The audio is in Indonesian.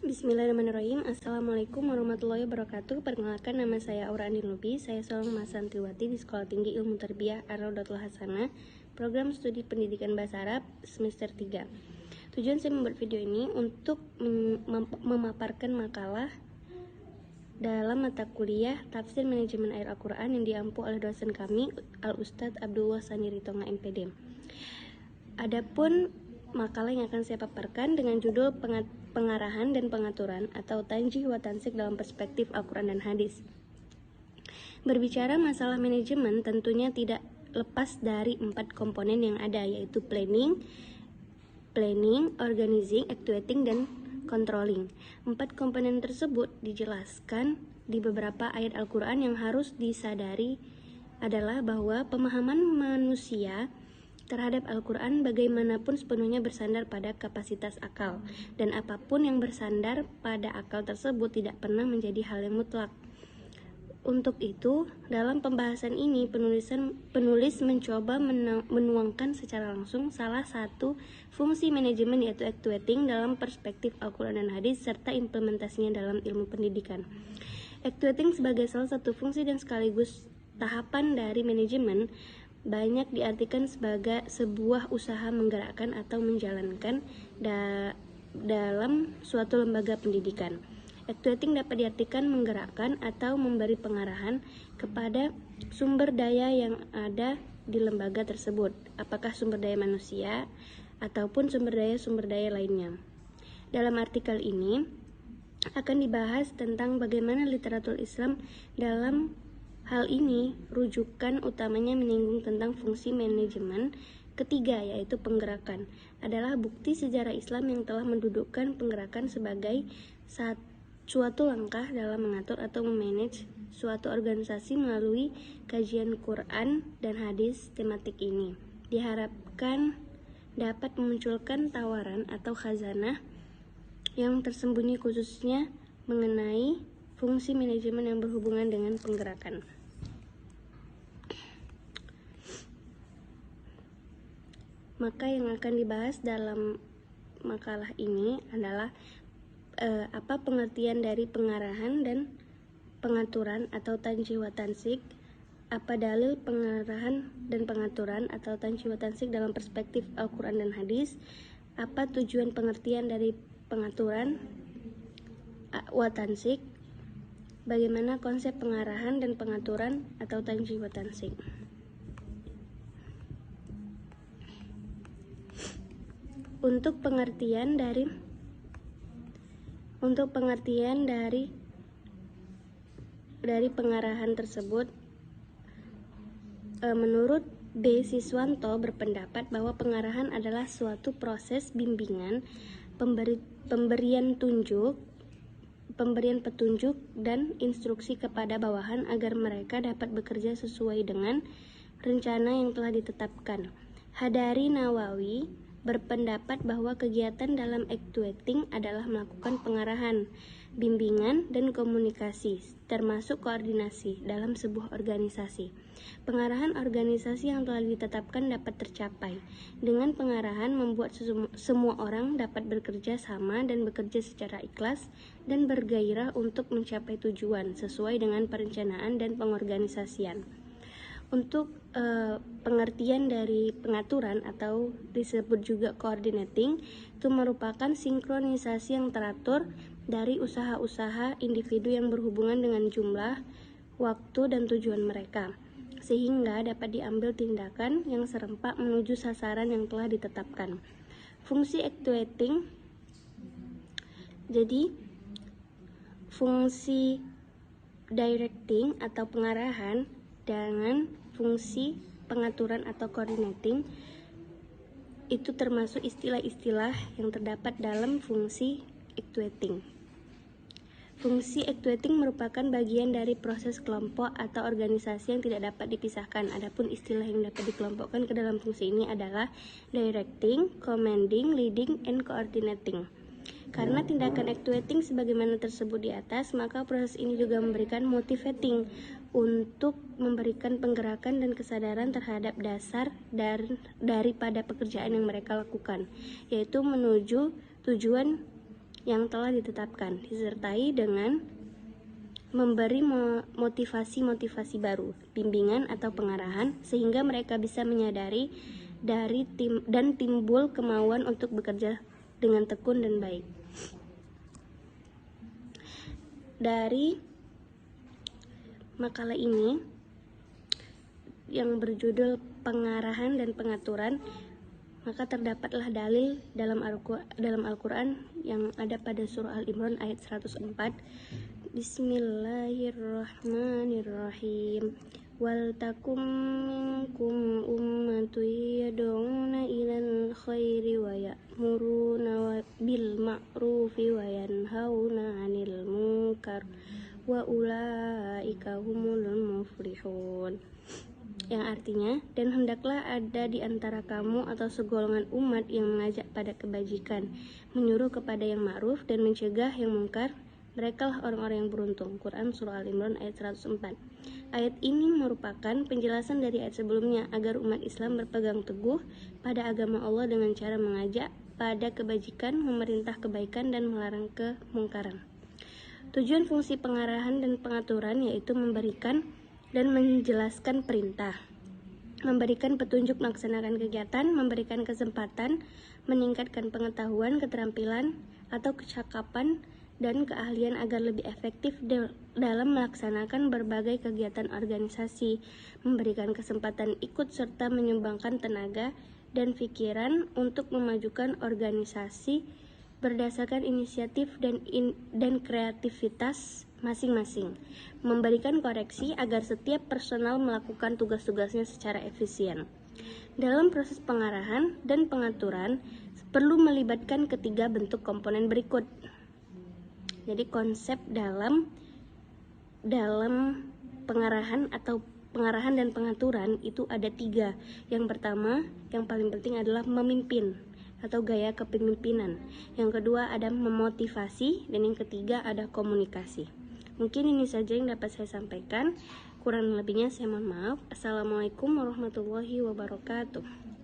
Bismillahirrahmanirrahim. Assalamualaikum warahmatullahi wabarakatuh. Perkenalkan, nama saya Aura Andin Lubi. Saya seorang mahasiswa di Sekolah Tinggi Ilmu Tarbiyah Ar-Raudatul Hasanah, Program Studi Pendidikan Bahasa Arab semester 3. Tujuan saya membuat video ini untuk memaparkan makalah dalam mata kuliah Tafsir Manajemen Ayat Al-Quran yang diampu oleh dosen kami, Al-Ustadz Abdullah Sani Ritonga MPD. Adapun makalah yang akan saya paparkan dengan judul Pengarahan dan Pengaturan atau Tanjih wa Tansik dalam Perspektif Al-Quran dan Hadis. Berbicara masalah manajemen tentunya tidak lepas dari 4 komponen yang ada, yaitu planning, organizing, actuating, dan controlling. 4 komponen tersebut dijelaskan di beberapa ayat Al-Quran. Yang harus disadari adalah bahwa pemahaman manusia terhadap Al-Quran bagaimanapun sepenuhnya bersandar pada kapasitas akal, dan apapun yang bersandar pada akal tersebut tidak pernah menjadi hal yang mutlak. Untuk itu, dalam pembahasan ini penulis mencoba menuangkan secara langsung salah satu fungsi manajemen, yaitu actuating dalam perspektif Al-Quran dan Hadis serta implementasinya dalam ilmu pendidikan. Actuating sebagai salah satu fungsi dan sekaligus tahapan dari manajemen banyak diartikan sebagai sebuah usaha menggerakkan atau menjalankan dalam suatu lembaga pendidikan. Actuating dapat diartikan menggerakkan atau memberi pengarahan kepada sumber daya yang ada di lembaga tersebut, apakah sumber daya manusia ataupun sumber daya lainnya. Dalam artikel ini akan dibahas tentang bagaimana literatur Islam dalam hal ini. Rujukan utamanya menyinggung tentang fungsi manajemen ketiga, yaitu penggerakan. Adalah bukti sejarah Islam yang telah mendudukkan penggerakan sebagai suatu langkah dalam mengatur atau memanage suatu organisasi melalui kajian Quran dan hadis. Tematik ini diharapkan dapat memunculkan tawaran atau khazanah yang tersembunyi khususnya mengenai fungsi manajemen yang berhubungan dengan penggerakan. Maka yang akan dibahas dalam makalah ini adalah apa pengertian dari pengarahan dan pengaturan atau tanjih wa tansik, apa dalil pengarahan dan pengaturan atau tanjih wa tansik dalam perspektif Al-Quran dan Hadis, apa tujuan pengertian dari pengaturan wa tansik, bagaimana konsep pengarahan dan pengaturan atau tanjih wa tansik. Untuk pengertian dari pengarahan tersebut, menurut B. Siswanto berpendapat bahwa pengarahan adalah suatu proses bimbingan, pemberian petunjuk dan instruksi kepada bawahan agar mereka dapat bekerja sesuai dengan rencana yang telah ditetapkan. Hadari Nawawi berpendapat bahwa kegiatan dalam actuating adalah melakukan pengarahan, bimbingan, dan komunikasi, termasuk koordinasi dalam sebuah organisasi. Pengarahan organisasi yang telah ditetapkan dapat tercapai. Dengan pengarahan membuat semua orang dapat bekerja sama dan bekerja secara ikhlas dan bergairah untuk mencapai tujuan sesuai dengan perencanaan dan pengorganisasian. Untuk pengertian dari pengaturan atau disebut juga coordinating, itu merupakan sinkronisasi yang teratur dari usaha-usaha individu yang berhubungan dengan jumlah, waktu, dan tujuan mereka, sehingga dapat diambil tindakan yang serempak menuju sasaran yang telah ditetapkan. Fungsi actuating, jadi fungsi directing atau pengarahan dengan fungsi pengaturan atau coordinating itu termasuk istilah-istilah yang terdapat dalam fungsi actuating. Fungsi actuating merupakan bagian dari proses kelompok atau organisasi yang tidak dapat dipisahkan. Adapun istilah yang dapat dikelompokkan ke dalam fungsi ini adalah directing, commanding, leading, and coordinating. Karena tindakan actuating sebagaimana tersebut di atas, maka proses ini juga memberikan motivating untuk memberikan penggerakan dan kesadaran terhadap dasar daripada pekerjaan yang mereka lakukan, yaitu menuju tujuan yang telah ditetapkan, disertai dengan memberi motivasi-motivasi baru, bimbingan atau pengarahan, sehingga mereka bisa menyadari dan timbul kemauan untuk bekerja dengan tekun dan baik. Dari makalah ini yang berjudul Pengarahan dan Pengaturan, maka terdapatlah dalil dalam Al-Quran yang ada pada surah Al-Imran ayat 104. Bismillahirrahmanirrahim. Wal takum minkum ummatun yad'una ilal khairi wa ya'muruna bil ma'rufi wa yanhauna 'anil munkar wa ulaika humul muflihun. Yang artinya, dan hendaklah ada di antara kamu atau segolongan umat yang mengajak pada kebajikan, menyuruh kepada yang ma'ruf dan mencegah yang mungkar. Merekalah orang-orang yang beruntung. Quran Surah Al-Imran ayat 104. Ayat ini merupakan penjelasan dari ayat sebelumnya agar umat Islam berpegang teguh pada agama Allah dengan cara mengajak pada kebajikan, memerintah kebaikan, dan melarang kemungkaran. Tujuan fungsi pengarahan dan pengaturan yaitu memberikan dan menjelaskan perintah, memberikan petunjuk melaksanakan kegiatan, memberikan kesempatan, meningkatkan pengetahuan, keterampilan, atau kecakapan dan keahlian agar lebih efektif dalam melaksanakan berbagai kegiatan organisasi, memberikan kesempatan ikut serta menyumbangkan tenaga dan pikiran untuk memajukan organisasi berdasarkan inisiatif dan kreativitas masing-masing, memberikan koreksi agar setiap personal melakukan tugas-tugasnya secara efisien. Dalam proses pengarahan dan pengaturan perlu melibatkan ketiga bentuk komponen berikut. Jadi konsep dalam pengarahan dan pengaturan itu ada 3. Yang pertama, yang paling penting adalah memimpin atau gaya kepemimpinan. Yang kedua ada memotivasi, dan yang ketiga ada komunikasi. Mungkin ini saja yang dapat saya sampaikan. Kurang lebihnya saya mohon maaf. Assalamualaikum warahmatullahi wabarakatuh.